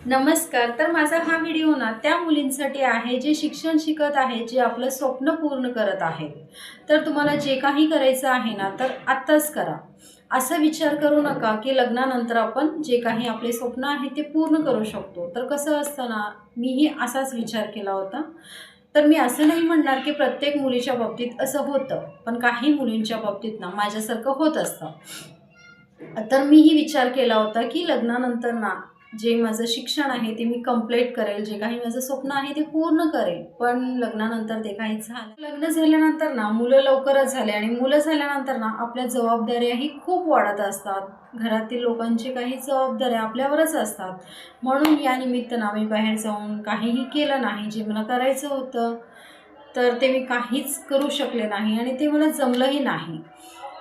नमस्कार. तर माझा हा व्हिडिओ ना त्या मुलींसाठी आहे जे शिक्षण शिकत आहेत, जे आपलं स्वप्न पूर्ण करत आहेत. तर तुम्हाला जे काही करायचं आहे ना, तर आत्ताच करा. असा विचार करू नका, की लग्नानंतर आपण जे काही आपले स्वप्न आहे ते पूर्ण करू शकतो. तर कसं असतं ना, मीही असाच विचार केला होता. तर मी असं नाही म्हणणार, की प्रत्येक मुलीच्या बाबतीत असं होतं. पण काही मुलींच्या बाबतीत ना माझ्यासारखं होत असतं. तर मीही विचार केला होता, की लग्नानंतर ना, जे माझं शिक्षण आहे ते मी कंप्लीट करेल. जे काही माझं स्वप्न आहे ते पूर्ण करेल. पण लग्नानंतर ते काही झालं. लग्न झाल्यानंतर ना, मुलं लवकरच झाले आणि मुलं झाल्यानंतर ना, आपल्या जबाबदाऱ्याही खूप वाढत असतात. घरातील लोकांची काही जबाबदाऱ्या आपल्यावरच असतात. म्हणून या निमित्तानं आम्ही बाहेर जाऊन काहीही केलं नाही. जे मला करायचं होतं, तर ते मी काहीच करू शकले नाही आणि ते मला जमलंही नाही.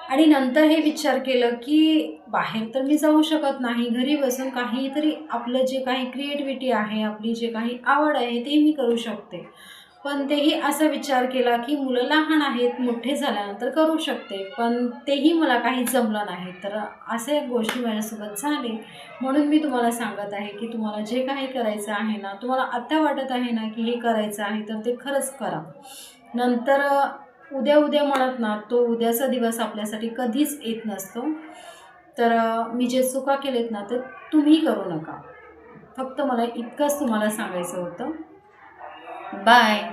आणि नंतर हे विचार केलं, की बाहेर तर मी जाऊ शकत नाही. घरी बसून काहीतरी आपलं जे काही क्रिएटिव्हिटी आहे, आपली जे काही आवड आहे, ते मी करू शकते. पण तेही असा विचार केला, की मुलं लहान आहेत, मोठे झाल्यानंतर करू शकते. पण तेही मला काही जमलं नाही. तर अशा गोष्टी माझ्यासोबत झाले. म्हणून मी तुम्हाला सांगत आहे, की तुम्हाला जे काही करायचं आहे ना, तुम्हाला आत्ता वाटत आहे ना, की हे करायचं आहे, तर ते खरंच करा. नंतर उद्या-उद्या म्हणत ना, तो उद्याचा दिवस आपल्यासाठी कधीच येत नसतो. तर मी जे चुका केलेत ना, तर तुम्ही करू नका. फक्त मला इतकंच तुम्हाला सांगायचं होतं. बाय.